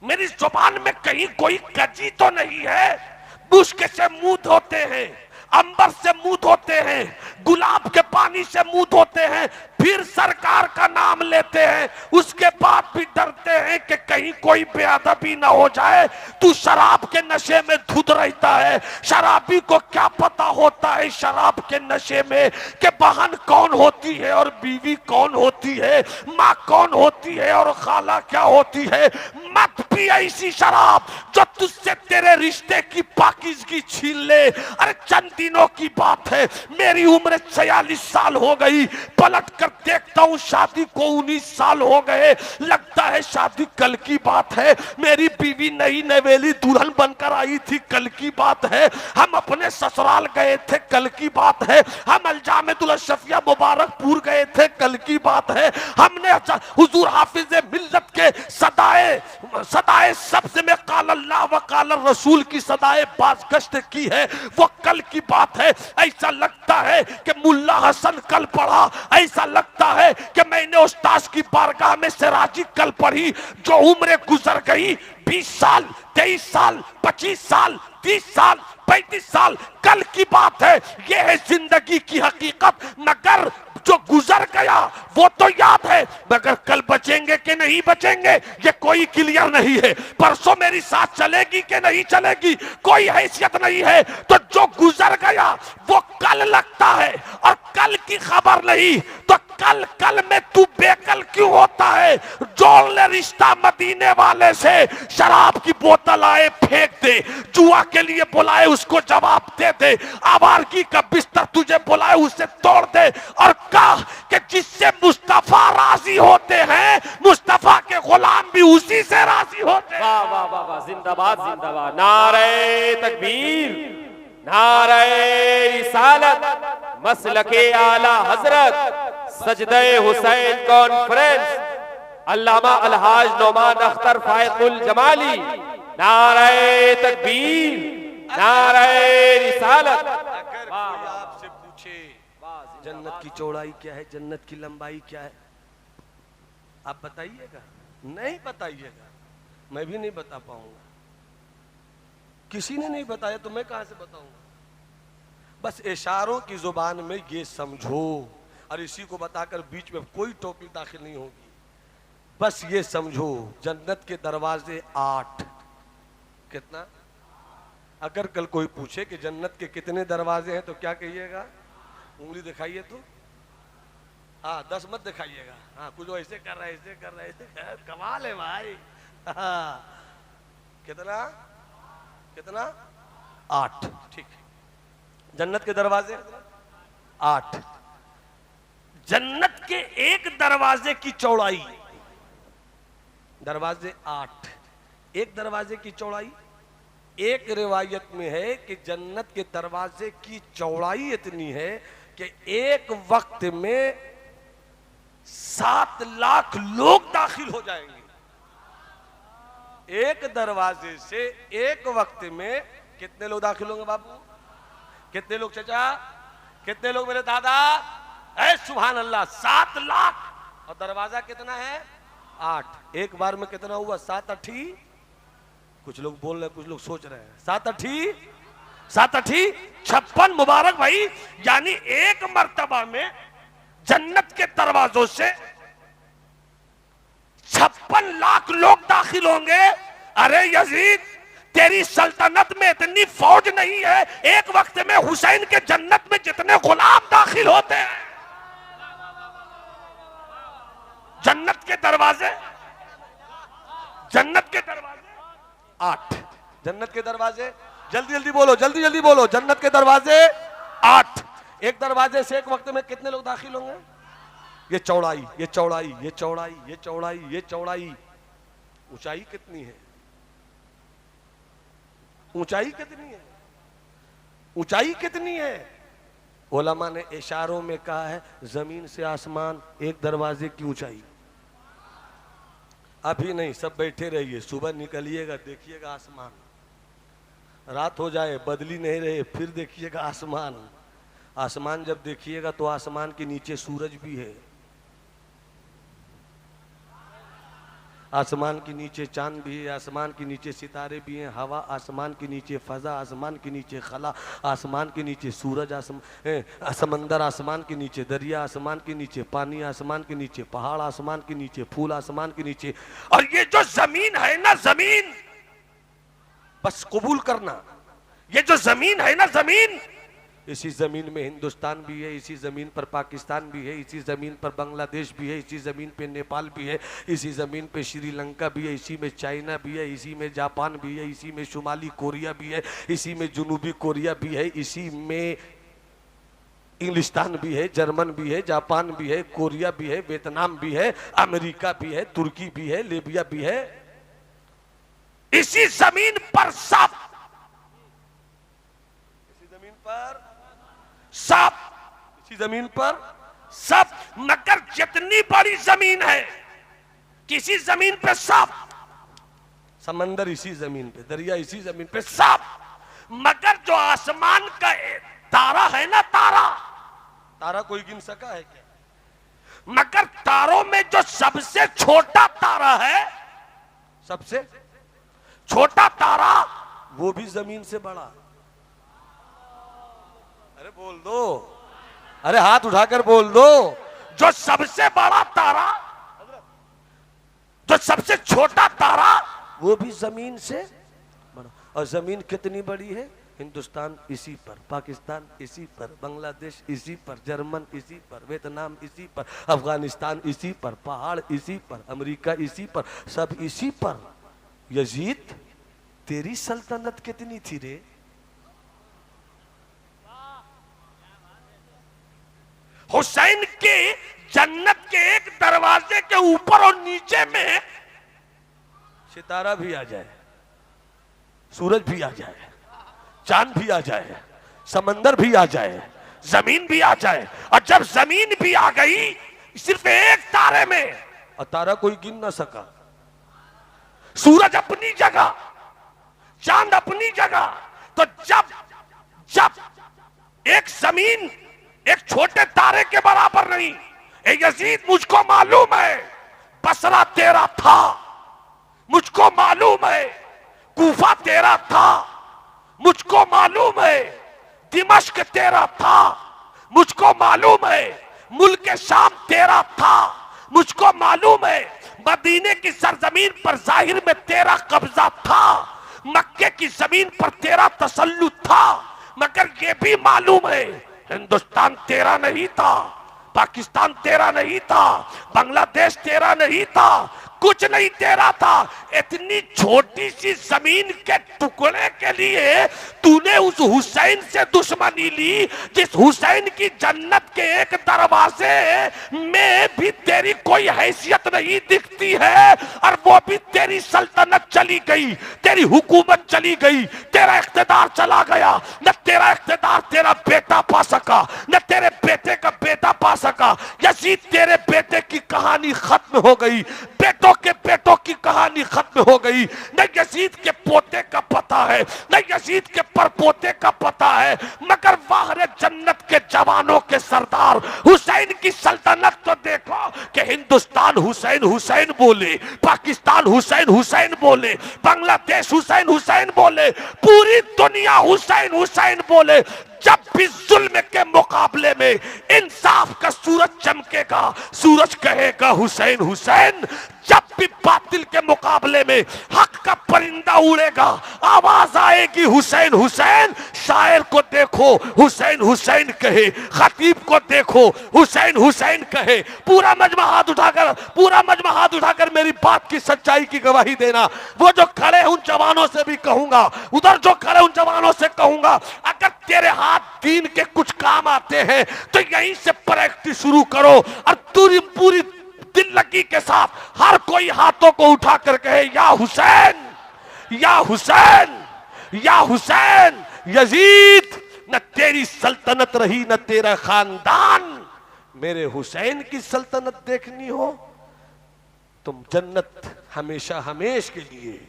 मेरी जुबान में कहीं कोई कजी तो नहीं है। मुश्क से मुंह धोते हैं, अंबर से मुंह धोते हैं, गुलाब के पानी से मुंह धोते हैं, फिर सरकार का नाम लेते हैं, उसके बाद भी डरते हैं कि कहीं कोई बेअदबी ना हो जाए। तू शराब के नशे में धुत रहता है। शराबी को क्या पता होता है शराब के नशे में कि बहन कौन होती है और बीवी कौन होती है, माँ कौन होती है और खाला क्या होती है। मत पी ऐसी शराब जो तुझसे तेरे रिश्ते की पाकीज़गी छीन ले। अरे चंद दिनों की बात है, मेरी उम्र 46 साल हो गई, पलट कर देखता हूँ शादी को 19 साल हो गए। लगता है शादी कल की बात है। मेरी बीवी नई नवेली दुल्हन बनकर आई थी, कल की बात है। हम अपने ससुराल गए थे, कल की बात है। हम अलजामेतुल अशरफिया मुबारकपुर गए थे, कल की बात है। हमने हुजूर हाफिज मिल्लत के सदाए सब्ज में काल अल्लाह व काल रसूल की सदाए बाज़गश्त की है, वो कल की बात है। ऐसा लगता है कि मुल्ला हसन कल पढ़ा, ऐसा लगता है कि मैंने उस्ताद की बारगाह में सिराजी कल पढ़ी। जो उम्र गुजर गई 20 साल, 23 साल, 25 साल, 30 साल, 35 साल कल की बात है। ये है जिंदगी की हकीकत। मगर जो गुजर गया वो तो याद है, मगर कल बचेंगे कि नहीं बचेंगे ये कोई क्लियर नहीं है। परसों मेरी साथ चलेगी कि नहीं चलेगी कोई हैसियत नहीं है। तो जो गुजर गया वो कल लगता है और कल की खबर नहीं। तो कल कल में तू बेकल क्यों होता है? जोड़ ले रिश्ता मदीने वाले से, शराब की बोतल आए फेंक दे, जुआ के लिए बुलाए उसको जवाब दे दे, आवारगी का बिस्तर तुझे बुलाए उसे तोड़ दे और कहा कि जिससे मुस्तफा राजी होते हैं मुस्तफा के गुलाम भी उसी से राजी होते हैं। वाह वाह वाह वाह, जिंदाबाद जिंदाबाद, नारे तकबीर, नारे रिसालत, मसलके आला हजरत, सजदे हुसैन कॉन्फ्रेंस, अल्लामा अलहाज नौमान अख्तर फायकुल जमाली, नारे तकबीर, नारे रिसालत। अगर कोई आपसे पूछे जन्नत की चौड़ाई क्या है, जन्नत की लंबाई क्या है, आप बताइएगा? नहीं बताइएगा, मैं भी नहीं बता पाऊंगा। किसी ने नहीं बताया तो मैं कहां से बताऊंगा? बस इशारों की जुबान में ये समझो, और इसी को बताकर बीच में कोई टॉपिक दाखिल नहीं होगी। बस ये समझो जन्नत के दरवाजे 8। कितना? अगर कल कोई पूछे कि जन्नत के कितने दरवाजे हैं तो क्या कहिएगा? उंगली दिखाइए तो, हाँ 10 मत दिखाइएगा। हाँ कुछ ऐसे कर रहा है, ऐसे कर रहा है, ऐसे कर, कमाल है भाई। हाँ कितना कितना? 8। ठीक है, जन्नत के दरवाजे 8। जन्नत के एक दरवाजे की चौड़ाई, दरवाजे 8, एक दरवाजे की चौड़ाई। एक रिवायत में है कि जन्नत के दरवाजे की चौड़ाई इतनी है कि एक वक्त में 7 लाख लोग दाखिल हो जाएंगे। एक दरवाजे से एक वक्त में कितने लोग दाखिल होंगे बाबू? कितने लोग चाचा? कितने लोग मेरे दादा? ऐ सुभान अल्लाह, 7 लाख। और दरवाजा कितना है? 8। एक बार में कितना हुआ? 7 8। कुछ लोग बोल रहे, कुछ लोग सोच रहे हैं 7 8 7 8 56 मुबारक भाई। यानी एक मर्तबा में जन्नत के दरवाजों से 56 लाख लोग दाखिल होंगे। अरे यजीद, तेरी सल्तनत में इतनी फौज नहीं है, एक वक्त में हुसैन के जन्नत में जितने गुलाम दाखिल होते हैं। जन्नत के दरवाजे, जन्नत के दरवाजे 8। जन्नत के दरवाजे, जल्दी जल्दी बोलो, जल्दी जल्दी बोलो। जन्नत के दरवाजे 8। एक दरवाजे से एक वक्त में कितने लोग दाखिल होंगे? ये चौड़ाई, ये चौड़ाई, ये चौड़ाई, ये चौड़ाई, ये चौड़ाई। ऊंचाई कितनी है? ऊंचाई कितनी है? ऊंचाई कितनी है? उलमा ने इशारों में कहा है जमीन से आसमान एक दरवाजे की ऊंचाई। अभी नहीं, सब बैठे रहिए, सुबह निकलिएगा देखिएगा आसमान, रात हो जाए बदली नहीं रहे फिर देखिएगा आसमान। आसमान जब देखिएगा तो आसमान के नीचे सूरज भी है, आसमान के नीचे चांद भी है, आसमान के नीचे सितारे भी हैं, हवा आसमान के नीचे, फजा आसमान के नीचे, खला आसमान के नीचे, सूरज समंदर आसमान के नीचे, दरिया आसमान के नीचे, पानी आसमान के नीचे, पहाड़ आसमान के नीचे, फूल आसमान के नीचे। और ये जो जमीन है ना, जमीन बस कबूल करना, ये जो जमीन है ना, जमीन, इसी जमीन में हिंदुस्तान भी है, इसी जमीन पर पाकिस्तान भी है, इसी जमीन पर बांग्लादेश भी है, इसी जमीन पे नेपाल भी है, इसी जमीन पे श्रीलंका भी है, इसी में चाइना भी है, इसी में जापान भी है, इसी में शुमाली कोरिया भी है, इसी में जुनूबी कोरिया भी है, इसी में इंग्लिस्तान भी है, जर्मन भी है, जापान भी है, कोरिया भी है, वियतनाम भी है, अमेरिका भी है, तुर्की भी है, लीबिया भी है। इसी जमीन पर सब, इसी जमीन पर सब, इसी जमीन पर सब। मगर जितनी बड़ी जमीन है, किसी जमीन पे सब, समंदर इसी जमीन पे, दरिया इसी जमीन पे, सब। मगर जो आसमान का तारा है ना, तारा, तारा कोई गिन सका है क्या? मगर तारों में जो सबसे छोटा तारा है, सबसे छोटा तारा, वो भी जमीन से बड़ा। अरे बोल दो, अरे हाथ उठाकर बोल दो। जो सबसे बड़ा तारा, जो सबसे छोटा तारा, वो भी जमीन से बड़ा। और जमीन कितनी बड़ी है? हिंदुस्तान इसी पर, पाकिस्तान इसी पर, बांग्लादेश इसी पर, जर्मन इसी पर, वियतनाम इसी पर, अफगानिस्तान इसी पर, पहाड़ इसी पर, अमेरिका इसी पर, सब इसी पर। यजीद, तेरी सल्तनत कितनी थी रे? हुसैन के जन्नत के एक दरवाजे के ऊपर और नीचे में सितारा भी आ जाए, सूरज भी आ जाए, चांद भी आ जाए, समंदर भी आ जाए, जमीन भी आ जाए, और जब जमीन भी आ गई सिर्फ एक तारे में, और तारा कोई गिन ना सका, सूरज अपनी जगह, चांद अपनी जगह, तो जब जब एक जमीन एक छोटे तारे के बराबर नहीं। ए यजीद, मुझको मालूम है बसरा तेरा था, मुझको मालूम है कूफा तेरा था, मुझको मालूम है दिमश्क तेरा था, मुझको मालूम है मुल्क शाम तेरा था, मुझको मालूम है मदीने की सरजमीन पर जाहिर में तेरा कब्जा था, मक्के की जमीन पर तेरा तसल्लुत था। मगर ये भी मालूम है हिंदुस्तान तेरा नहीं था, पाकिस्तान तेरा नहीं था, बांग्लादेश तेरा नहीं था, कुछ नहीं तेरा था। इतनी छोटी सी जमीन के टुकड़े के लिए तूने उस हुसैन से दुश्मनी ली, जिस हुसैन की जन्नत के एक दरवाजे में भी तेरी कोई हैसियत नहीं दिखती है, और वो भी तेरी सल्तनत चली गई, तेरी हुकूमत चली गई, तेरा इख्तिदार चला गया। न तेरा इख्तिदार तेरा बेटा पा सका, न तेरे बेटे का बेटा पा सका। यजीद, तेरे बेटे की कहानी खत्म हो गई, बेटों के बेटों की कहानी खत्म हो गई। न यजीद के पोते का पता है, न यजीद के परपोते का पता है, मगर बाहर जन्नत के जवानों के सरदार हुसैन की सल्तनत तो देखो कि हिंदुस्तान हुसैन हुसैन बोले, पाकिस्तान हुसैन हुसैन बोले, बांग्लादेश हुसैन हुसैन बोले, पूरी दुनिया हुसैन हुसैन बोले। जब भी जुल्म के मुकाबले में इंसाफ का सूरज चमकेगा, सूरज कहेगा हुसैन हुसैन। जब भी बातिल के मुकाबले में हक का परिंदा उड़ेगा, आवाज आएगी हुसैन हुसैन। शायर को देखो हुसैन हुसैन कहे, खतीब को देखो हुसैन हुसैन कहे। पूरा मजमा हाथ उठाकर, पूरा मजमा हाथ उठाकर मेरी बात की सच्चाई की गवाही देना। वो जो खड़े उन जवानों से भी कहूंगा, उधर जो खड़े उन जवानों से कहूंगा, अगर तेरे हाथ दीन के कुछ काम आते हैं तो यहीं से प्रैक्टिस शुरू करो, और पूरी दिल लगी के साथ हर कोई हाथों को उठाकर कहे या हुसैन, या हुसैन, या हुसैन। यजीद, न तेरी सल्तनत रही न तेरा खानदान। मेरे हुसैन की सल्तनत देखनी हो तुम जन्नत हमेशा हमेश के लिए,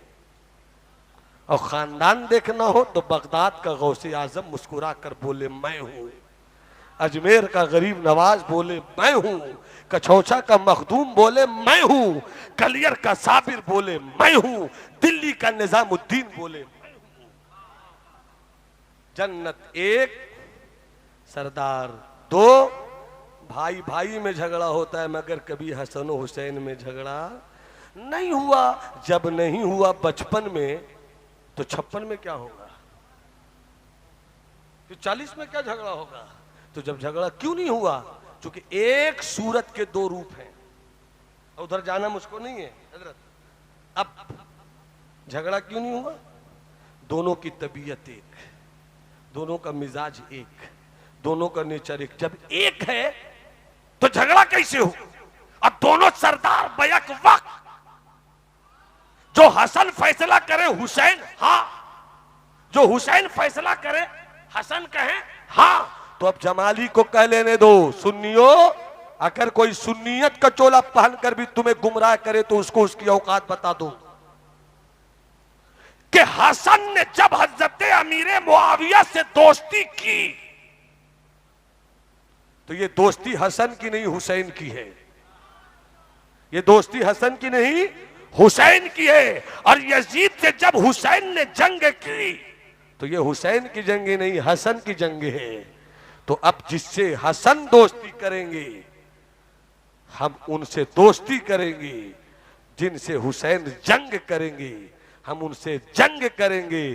और खानदान देखना हो तो बगदाद का गौसे आजम मुस्कुरा कर बोले मैं हूं, अजमेर का गरीब नवाज बोले मैं हूं, कछौछा का मखदूम बोले मैं हूं, कलियर का साबिर बोले मैं हूं, दिल्ली का निजामुद्दीन बोले मैं हूं। जन्नत एक, सरदार दो। भाई भाई में झगड़ा होता है मगर कभी हसन हुसैन में झगड़ा नहीं हुआ। जब नहीं हुआ बचपन में तो 56 में क्या होगा, तो 40 में क्या झगड़ा होगा। तो जब झगड़ा क्यों नहीं हुआ, क्योंकि एक सूरत के दो रूप हैं। उधर जाना मुझको नहीं है हजरत। अब झगड़ा क्यों नहीं हुआ, दोनों की तबीयत एक, दोनों का मिजाज एक, दोनों का नेचर एक। जब एक है तो झगड़ा कैसे हो। अब दोनों सरदार बैक वक्त, जो हसन फैसला करे हुसैन हाँ, जो हुसैन फैसला करे हसन कहे हाँ। तो अब जमाली को कह लेने दो, सुन्नियों, अगर कोई सुन्नियत का चोला पहनकर भी तुम्हें गुमराह करे तो उसको उसकी औकात बता दो। कि हसन ने जब हजरत अमीर मुआविया से दोस्ती की तो ये दोस्ती हसन की नहीं हुसैन की है। ये दोस्ती हसन की नहीं हुसैन की है। और यजीद से जब हुसैन ने जंग की तो ये हुसैन की जंग नहीं हसन की जंग है। तो अब जिससे हसन दोस्ती करेंगे हम उनसे दोस्ती करेंगे, जिनसे हुसैन जंग करेंगे हम उनसे जंग करेंगे,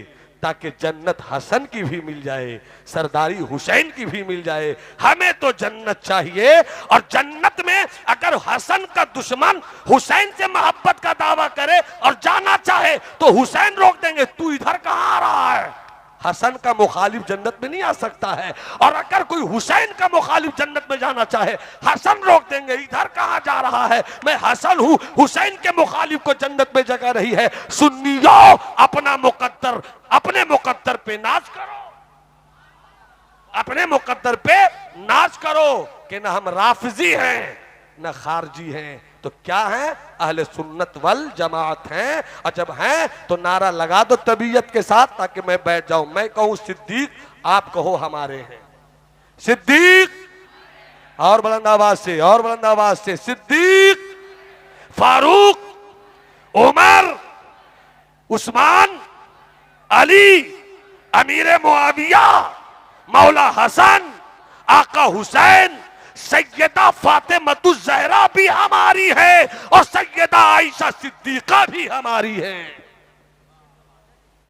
ताकि जन्नत हसन की भी मिल जाए, सरदारी हुसैन की भी मिल जाए। हमें तो जन्नत चाहिए। और जन्नत में अगर हसन का दुश्मन हुसैन से मोहब्बत का दावा करे और जाना चाहे तो हुसैन रोक देंगे, तू इधर कहां आ रहा है। हसन का मुखालिफ जन्नत में नहीं आ सकता है। और अगर कोई हुसैन का मुखालिफ जन्नत में जाना चाहे हसन रोक देंगे, इधर कहां जा रहा है, मैं हसन हूं, हुसैन के मुखालिफ को जन्नत में जगह नहीं है। सुन्नियों अपने मुकद्दर पे नाज करो, अपने मुकद्दर पे नाज करो कि ना हम राफिजी हैं न खारजी हैं, तो क्या है, अहले सुन्नत वल जमात हैं। और जब हैं तो नारा लगा दो तबीयत के साथ, ताकि मैं बैठ जाऊं। मैं कहूं सिद्दीक, आप कहो हमारे हैं। सिद्दीक, और बुलंद आवाज से, और बुलंद आवाज से, सिद्दीक, फारूक, उमर, उस्मान, अली, अमीर मुआविया, मौला हसन, आका हुसैन, सैयदा फातिमा-तुज़-ज़हरा भी हमारी है और सैयदा आयशा सिद्दीका भी हमारी है।